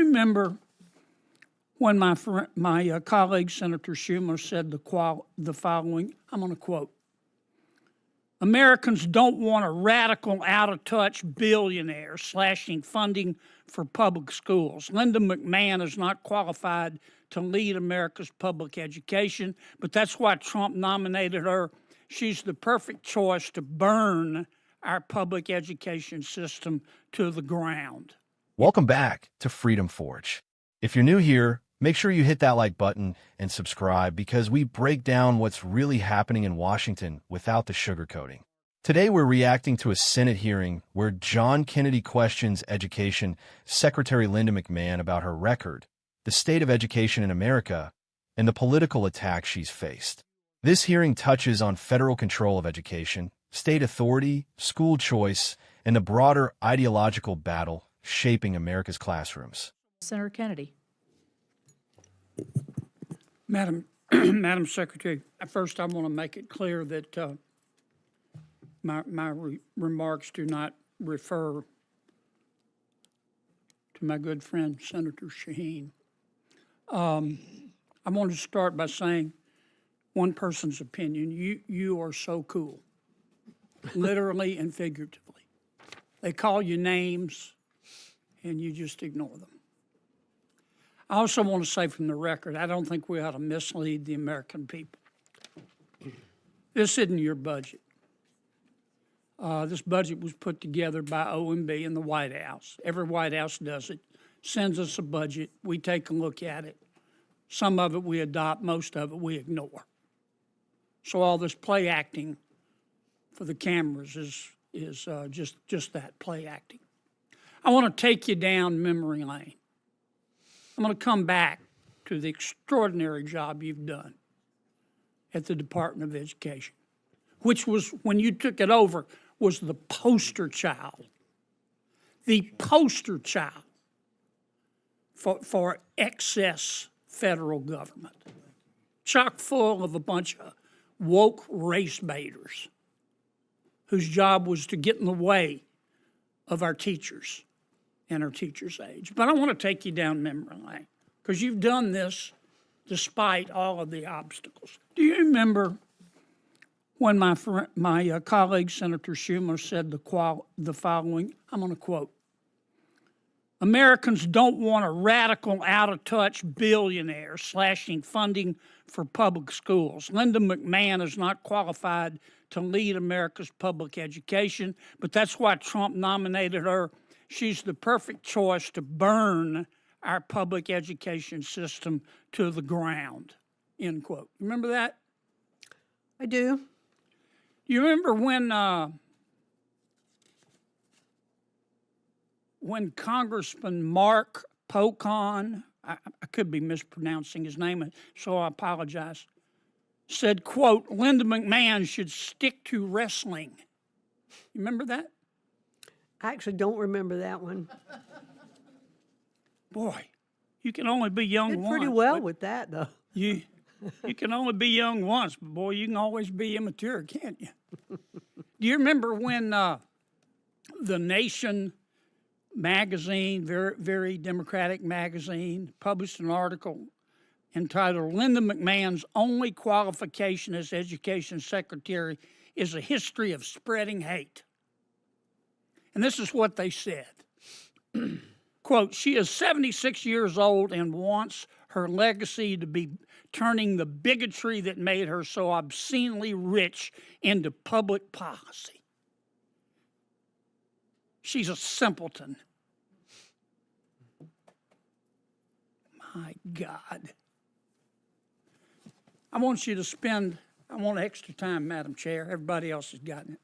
remember when my colleague Senator Schumer said the following? I'm going to quote: Americans don't want a radical, out-of-touch billionaire slashing funding for public schools. Linda McMahon is not qualified to lead America's public education, but that's why Trump nominated her. She's the perfect choice to burn our public education system to the ground. Welcome back to Freedom Forge. If you're new here, make sure you hit that like button and subscribe because we break down what's really happening in Washington without the sugarcoating. Today, we're reacting to a Senate hearing where John Kennedy questions Education Secretary Linda McMahon about her record, the state of education in America, and the political attack she's faced. This hearing touches on federal control of education, state authority, school choice, and the broader ideological battle shaping America's classrooms. Senator Kennedy. Madam Secretary, first I want to make it clear that my remarks do not refer to my good friend Senator Shaheen. I want to start by saying one person's opinion. You are so cool, literally and figuratively. They call you names, and you just ignore them. I also want to say from the record, I don't think we ought to mislead the American people. This isn't your budget. This budget was put together by OMB in the White House. Every White House does it, sends us a budget. We take a look at it. Some of it we adopt, most of it we ignore. So all this play acting for the cameras is just that, play acting. I want to take you down memory lane. I'm going to come back to the extraordinary job you've done at the Department of Education, which was, when you took it over, was the poster child for excess federal government, chock full of a bunch of woke race baiters whose job was to get in the way of our teachers and our teachers' age. But I want to take you down memory lane because you've done this despite all of the obstacles. Do you remember when my colleague Senator Schumer said the following? I'm going to quote: Americans don't want a radical, out-of-touch billionaire slashing funding for public schools. Linda McMahon is not qualified to lead America's public education, but that's why Trump nominated her. She's the perfect choice to burn our public education system to the ground, end quote. Remember that? I do. You remember when Congressman Mark Pocan, I could be mispronouncing his name, so I apologize, said, quote, Linda McMahon should stick to wrestling. You remember that? I actually don't remember that one. Boy, you can only be young Did once. pretty well with that, though. You can only be young once, but boy, you can always be immature, can't you? Do you remember when The Nation magazine, very, very democratic magazine, published an article entitled Linda McMahon's only qualification as education secretary is a history of spreading hate? And this is what they said. Quote, she is 76 years old and wants her legacy to be turning the bigotry that made her so obscenely rich into public policy. She's a simpleton. My God. I want you to spend, I want extra time, Madam Chair. Everybody else has gotten it.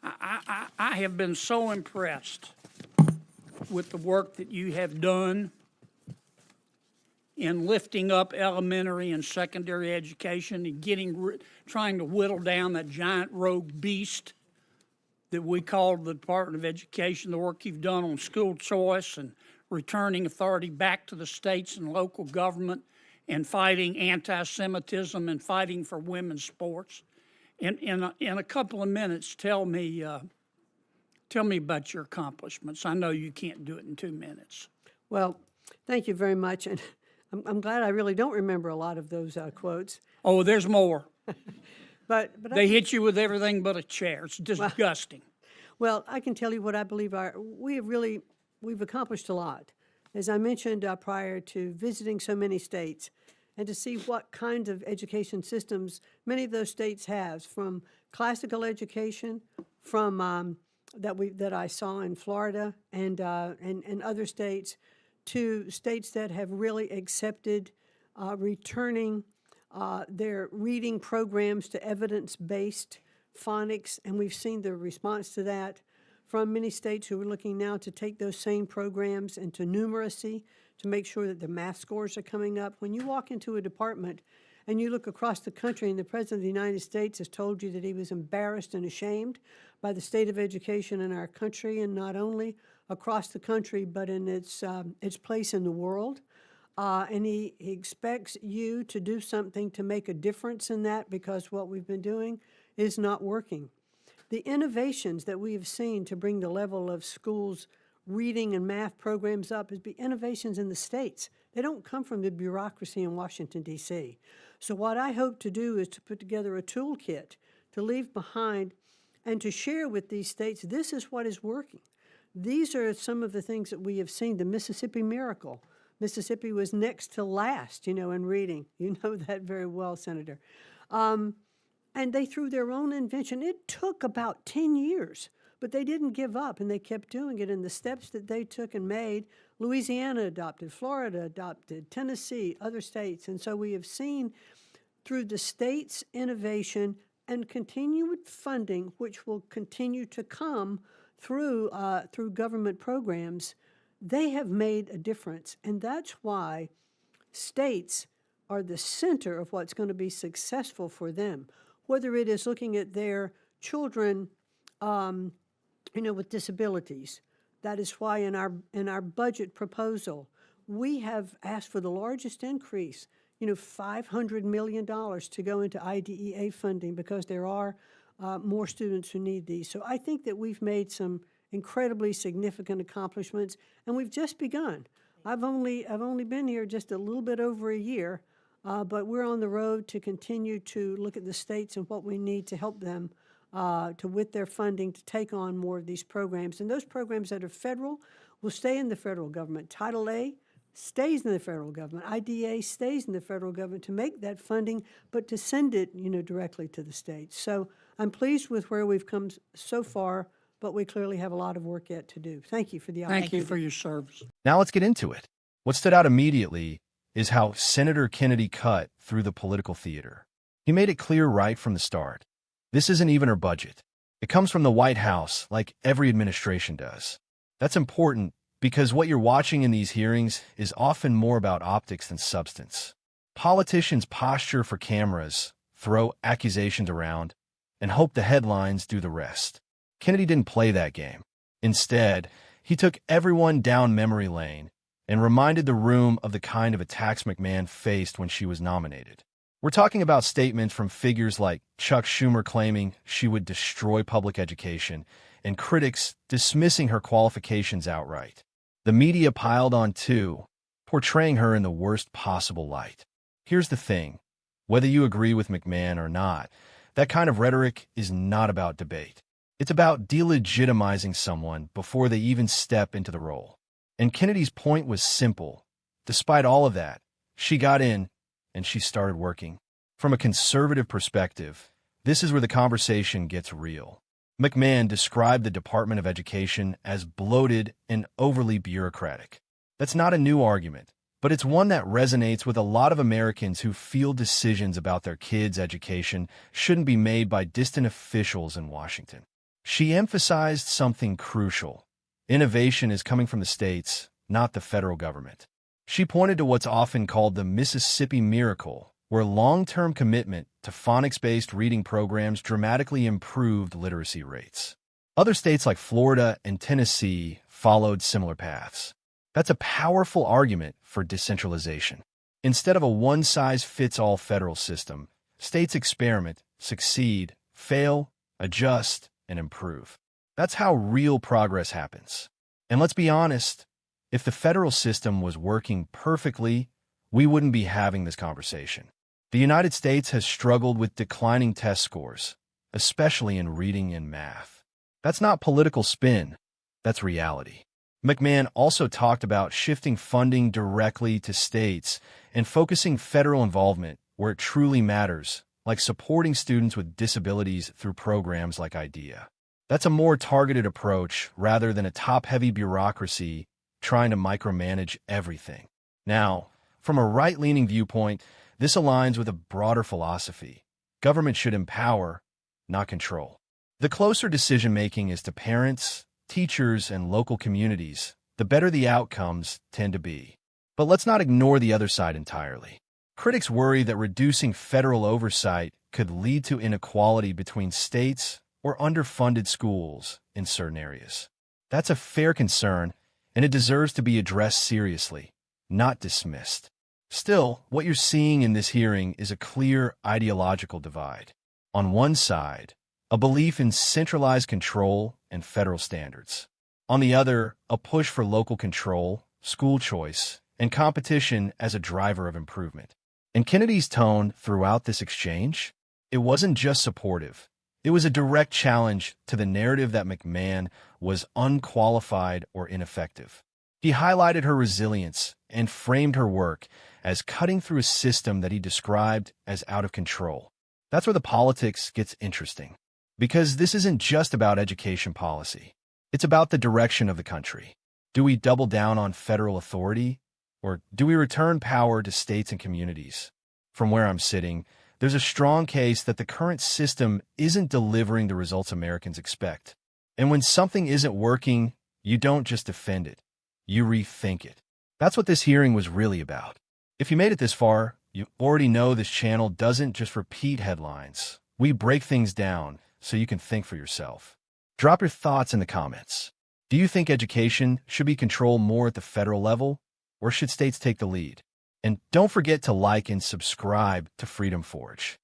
I have been so impressed with the work that you have done in lifting up elementary and secondary education and trying to whittle down that giant rogue beast that we call the Department of Education, the work you've done on school choice and returning authority back to the states and local government and fighting anti-Semitism and fighting for women's sports. In a couple of minutes, tell me about your accomplishments. I know you can't do it in 2 minutes. Well, thank you very much. And I'm glad I really don't remember a lot of those quotes. Oh, there's more. But They hit you with everything but a chair. It's disgusting. well, I can tell you what I believe we've accomplished a lot. As I mentioned prior to visiting so many states and to see what kinds of education systems many of those states have, from classical education, from that I saw in Florida and other states, to states that have really accepted returning their reading programs to evidence-based phonics, and we've seen the response to that from many states who are looking now to take those same programs into numeracy to make sure that the math scores are coming up. When you walk into a department and you look across the country and the President of the United States has told you that he was embarrassed and ashamed by the state of education in our country, and not only across the country but in its place in the world, and he expects you to do something to make a difference in that, because what we've been doing is not working. The innovations that we have seen to bring the level of schools' reading and math programs up is innovations in the states. They don't come from the bureaucracy in Washington, D.C. So what I hope to do is to put together a toolkit to leave behind and to share with these states, this is what is working. These are some of the things that we have seen. The Mississippi Miracle. Mississippi was next to last, in reading. You know that very well, Senator. And they threw their own invention. It took about 10 years, but they didn't give up, and they kept doing it. And the steps that they took and made, Louisiana adopted, Florida adopted, Tennessee, other states. And so we have seen through the states' innovation and continued funding, which will continue to come through government programs, they have made a difference. And that's why states are the center of what's going to be successful for them, whether it is looking at their children, with disabilities. That is why in our budget proposal, we have asked for the largest increase, $500 million to go into IDEA funding, because there are more students who need these. So I think that we've made some incredibly significant accomplishments, and we've just begun. I've only been here just a little bit over a year, but we're on the road to continue to look at the states and what we need to help them with their funding to take on more of these programs. And those programs that are federal will stay in the federal government. Title A stays in the federal government. IDEA stays in the federal government to make that funding, but to send it, directly to the states. So I'm pleased with where we've come so far, but we clearly have a lot of work yet to do. Thank you for the opportunity. Thank you for your service. Now let's get into it. What stood out immediately is how Senator Kennedy cut through the political theater. He made it clear right from the start. This isn't even her budget. It comes from the White House, like every administration does. That's important because what you're watching in these hearings is often more about optics than substance. Politicians posture for cameras, throw accusations around, and hope the headlines do the rest. Kennedy didn't play that game. Instead, he took everyone down memory lane and reminded the room of the kind of attacks McMahon faced when she was nominated. We're talking about statements from figures like Chuck Schumer claiming she would destroy public education and critics dismissing her qualifications outright. The media piled on too, portraying her in the worst possible light. Here's the thing. Whether you agree with McMahon or not, that kind of rhetoric is not about debate. It's about delegitimizing someone before they even step into the role. And Kennedy's point was simple. Despite all of that, she got in, and she started working. From a conservative perspective, this is where the conversation gets real. McMahon described the Department of Education as bloated and overly bureaucratic. That's not a new argument, but it's one that resonates with a lot of Americans who feel decisions about their kids' education shouldn't be made by distant officials in Washington. She emphasized something crucial. Innovation is coming from the states, not the federal government. She pointed to what's often called the Mississippi Miracle, where long-term commitment to phonics-based reading programs dramatically improved literacy rates. Other states like Florida and Tennessee followed similar paths. That's a powerful argument for decentralization. Instead of a one-size-fits-all federal system, states experiment, succeed, fail, adjust, and improve. That's how real progress happens. And let's be honest, If the federal system was working perfectly, we wouldn't be having this conversation. The United States has struggled with declining test scores, especially in reading and math. That's not political spin, that's reality. McMahon also talked about shifting funding directly to states and focusing federal involvement where it truly matters, like supporting students with disabilities through programs like IDEA. That's a more targeted approach rather than a top-heavy bureaucracy trying to micromanage everything. Now, from a right-leaning viewpoint, this aligns with a broader philosophy. Government should empower, not control. The closer decision-making is to parents, teachers, and local communities, the better the outcomes tend to be. But let's not ignore the other side entirely. Critics worry that reducing federal oversight could lead to inequality between states or underfunded schools in certain areas. That's a fair concern, and it deserves to be addressed seriously, not dismissed. Still, what you're seeing in this hearing is a clear ideological divide. On one side, a belief in centralized control and federal standards. On the other, a push for local control, school choice, and competition as a driver of improvement. And Kennedy's tone throughout this exchange, it wasn't just supportive. It was a direct challenge to the narrative that McMahon was unqualified or ineffective. He highlighted her resilience and framed her work as cutting through a system that he described as out of control. That's where the politics gets interesting, because this isn't just about education policy. It's about the direction of the country. Do we double down on federal authority, or do we return power to states and communities? From where I'm sitting, there's a strong case that the current system isn't delivering the results Americans expect. And when something isn't working, you don't just defend it, you rethink it. That's what this hearing was really about. If you made it this far, you already know this channel doesn't just repeat headlines. We break things down so you can think for yourself. Drop your thoughts in the comments. Do you think education should be controlled more at the federal level, or should states take the lead? And don't forget to like and subscribe to Freedom Forge.